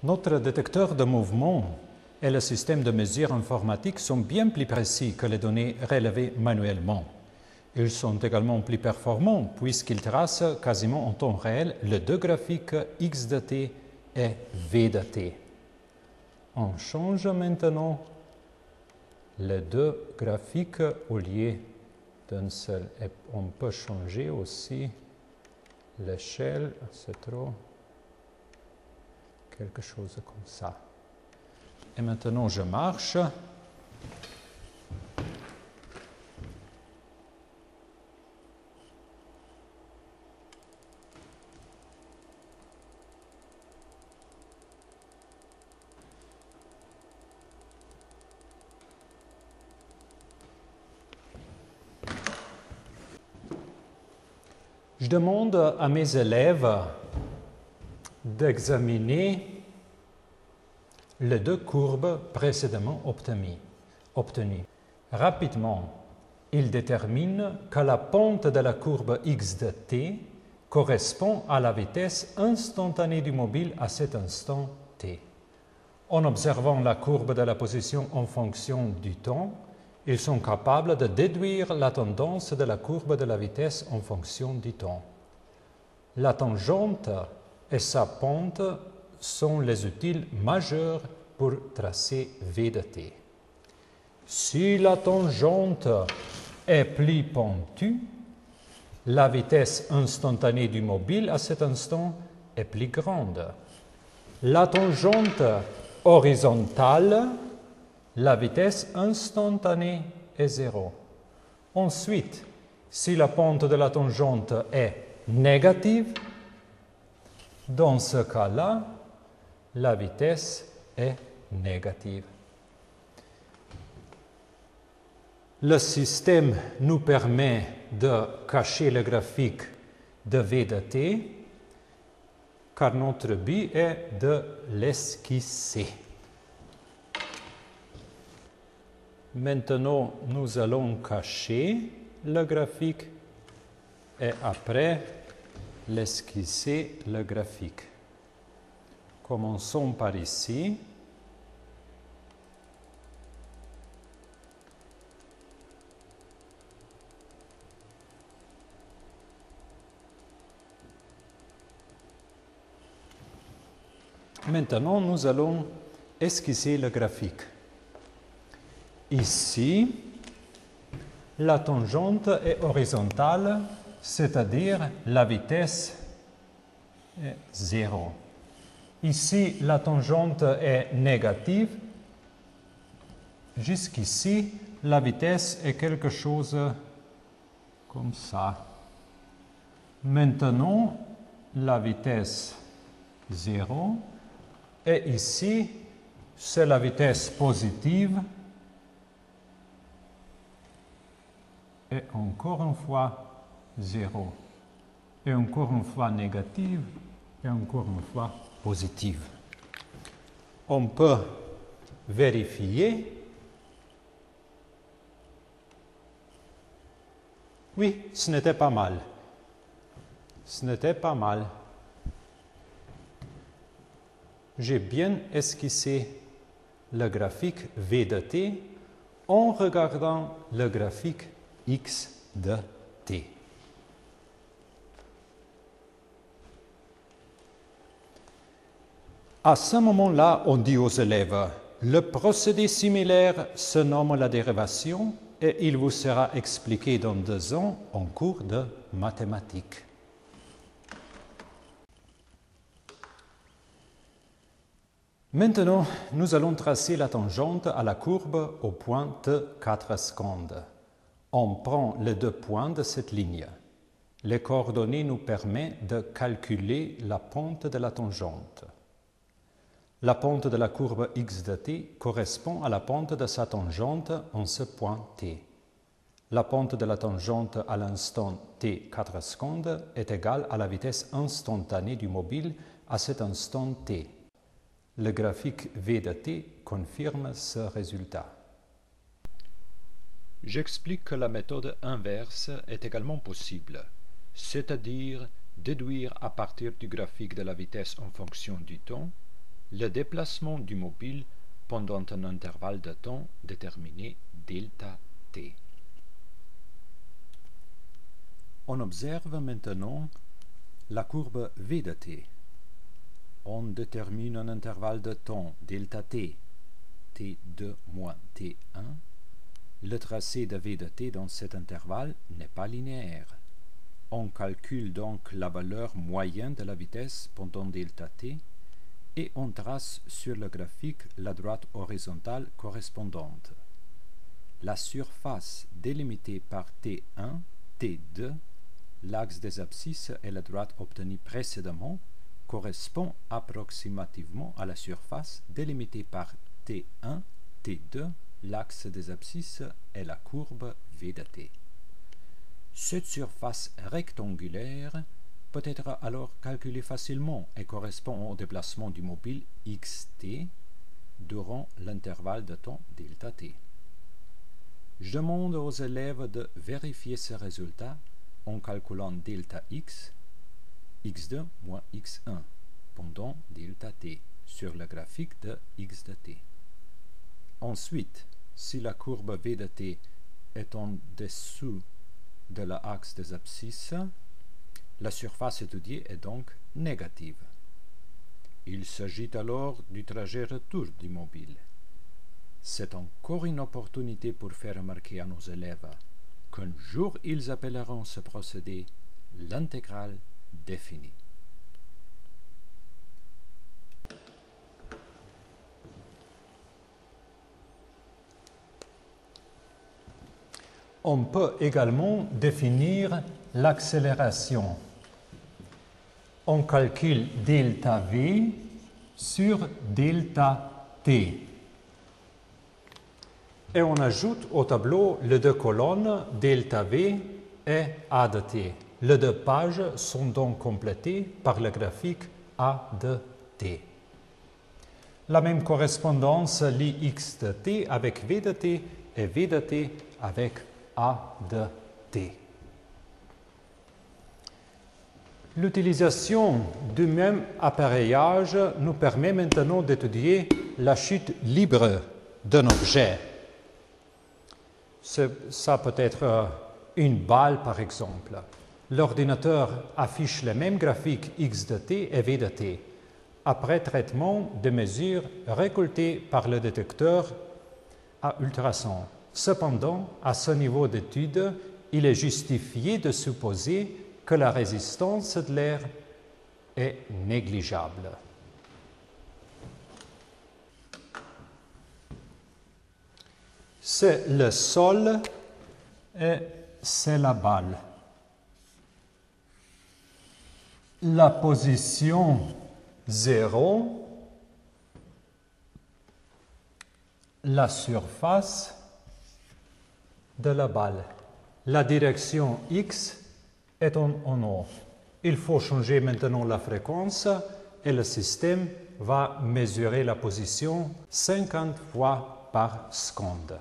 Notre détecteur de mouvement et le système de mesure informatique sont bien plus précis que les données relevées manuellement. Ils sont également plus performants puisqu'ils tracent quasiment en temps réel les deux graphiques x de t et v de t. On change maintenant les deux graphiques au lieu d'un seul. Et on peut changer aussi l'échelle, c'est trop quelque chose comme ça. Et maintenant je marche. Je demande à mes élèves d'examiner les deux courbes précédemment obtenues. Rapidement, ils déterminent que la pente de la courbe x de t correspond à la vitesse instantanée du mobile à cet instant t. En observant la courbe de la position en fonction du temps, ils sont capables de déduire la tendance de la courbe de la vitesse en fonction du temps. La tangente et sa pente sont les outils majeurs pour tracer v de t. Si la tangente est plus pentue, la vitesse instantanée du mobile à cet instant est plus grande. La tangente horizontale, la vitesse instantanée est 0. Ensuite, si la pente de la tangente est négative, dans ce cas-là, la vitesse est négative. Le système nous permet de cacher le graphique de v de t, car notre but est de l'esquisser. Maintenant, nous allons cacher le graphique et après l'esquisser le graphique. Commençons par ici. Maintenant, nous allons esquisser le graphique. Ici, la tangente est horizontale, c'est-à-dire la vitesse est 0. Ici, la tangente est négative. Jusqu'ici, la vitesse est quelque chose comme ça. Maintenant, la vitesse 0. Et ici, c'est la vitesse positive. Et encore une fois 0. Et encore une fois négative. Et encore une fois positive. On peut vérifier. Oui, ce n'était pas mal. Ce n'était pas mal. J'ai bien esquissé le graphique v de t en regardant le graphique x de t. À ce moment-là, on dit aux élèves, le procédé similaire se nomme la dérivation et il vous sera expliqué dans 2 ans en cours de mathématiques. Maintenant, nous allons tracer la tangente à la courbe au point t4 secondes. On prend les 2 points de cette ligne. Les coordonnées nous permettent de calculer la pente de la tangente. La pente de la courbe x de t correspond à la pente de sa tangente en ce point t. La pente de la tangente à l'instant t 4 secondes est égale à la vitesse instantanée du mobile à cet instant t. Le graphique v de t confirme ce résultat. J'explique que la méthode inverse est également possible, c'est-à-dire déduire à partir du graphique de la vitesse en fonction du temps le déplacement du mobile pendant un intervalle de temps déterminé delta t. On observe maintenant la courbe v de t. On détermine un intervalle de temps delta t, t2 moins t1. Le tracé de v de t dans cet intervalle n'est pas linéaire. On calcule donc la valeur moyenne de la vitesse pendant delta t et on trace sur le graphique la droite horizontale correspondante. La surface délimitée par t1, t2, l'axe des abscisses et la droite obtenue précédemment correspond approximativement à la surface délimitée par t1, t2, l'axe des abscisses et la courbe v de t. Cette surface rectangulaire peut être alors calculée facilement et correspond au déplacement du mobile xt durant l'intervalle de temps delta t. Je demande aux élèves de vérifier ce résultat en calculant delta x, x2 moins x1 pendant delta t sur le graphique de x de t. Ensuite, si la courbe v de t est en dessous de l'axe des abscisses, la surface étudiée est donc négative. Il s'agit alors du trajet retour du mobile. C'est encore une opportunité pour faire remarquer à nos élèves qu'un jour ils appelleront ce procédé l'intégrale définie. On peut également définir l'accélération. On calcule delta v sur delta t. Et on ajoute au tableau les deux colonnes delta v et a de t. Les deux pages sont donc complétées par le graphique a de t. La même correspondance lie x de t avec v de t et v de t avec a de t. L'utilisation du même appareillage nous permet maintenant d'étudier la chute libre d'un objet. Ça peut être une balle, par exemple. L'ordinateur affiche le même graphique x de t et v de t, après traitement des mesures récoltées par le détecteur à ultrasons. Cependant, à ce niveau d'étude, il est justifié de supposer que la résistance de l'air est négligeable. C'est le sol et c'est la balle. La position 0, la surface de la balle. La direction x est en haut. Il faut changer maintenant la fréquence et le système va mesurer la position 50 fois par seconde.